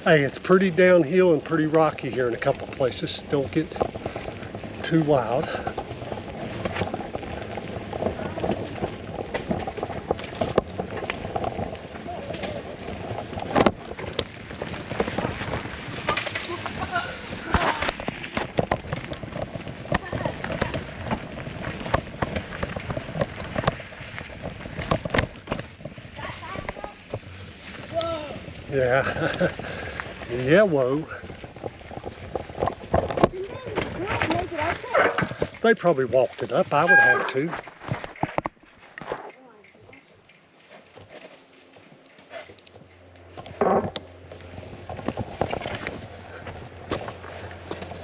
Hey, it's pretty downhill and pretty rocky here in a couple of places. Don't get too wild. Yeah. Yeah, whoa. They probably walked it up. I would have to.